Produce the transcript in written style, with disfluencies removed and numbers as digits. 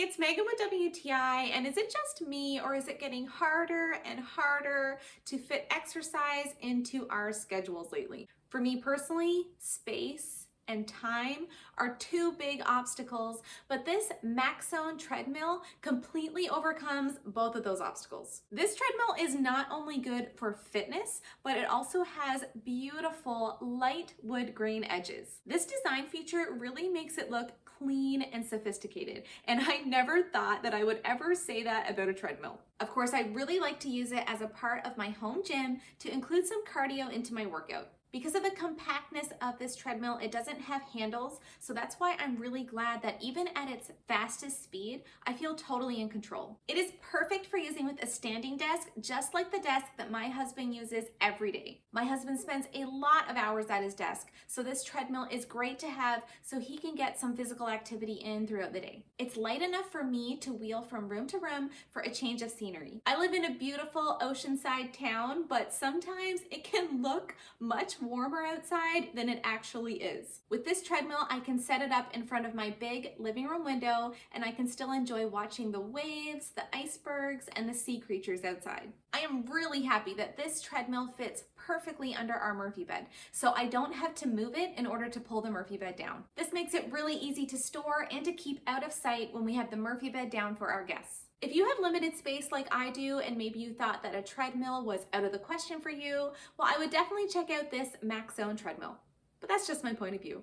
it's Megan with WTI, and is it just me or is it getting harder and harder to fit exercise into our schedules lately? For me personally, space and time are two big obstacles, but this Maksone treadmill completely overcomes both of those obstacles. This treadmill is not only good for fitness, but it also has beautiful light wood grain edges. This design feature really makes it look clean and sophisticated, and I never thought that I would ever say that about a treadmill. Of course, I really like to use it as a part of my home gym to include some cardio into my workout. Because of the compactness of this treadmill, it doesn't have handles, so that's why I'm really glad that even at its fastest speed, I feel totally in control. It is perfect for using with a standing desk, just like the desk that my husband uses every day. My husband spends a lot of hours at his desk, so this treadmill is great to have so he can get some physical activity in throughout the day. It's light enough for me to wheel from room to room for a change of scenery. I live in a beautiful oceanside town, but sometimes it can look much warmer outside than it actually is. With this treadmill, I can set it up in front of my big living room window, and I can still enjoy watching the waves, the icebergs, and the sea creatures outside. I am really happy that this treadmill fits perfectly under our Murphy bed, so I don't have to move it in order to pull the Murphy bed down. This makes it really easy to store and to keep out of sight when we have the Murphy bed down for our guests. If you have limited space like I do, and maybe you thought that a treadmill was out of the question for you, well, I would definitely check out this Maksone treadmill. But that's just my point of view.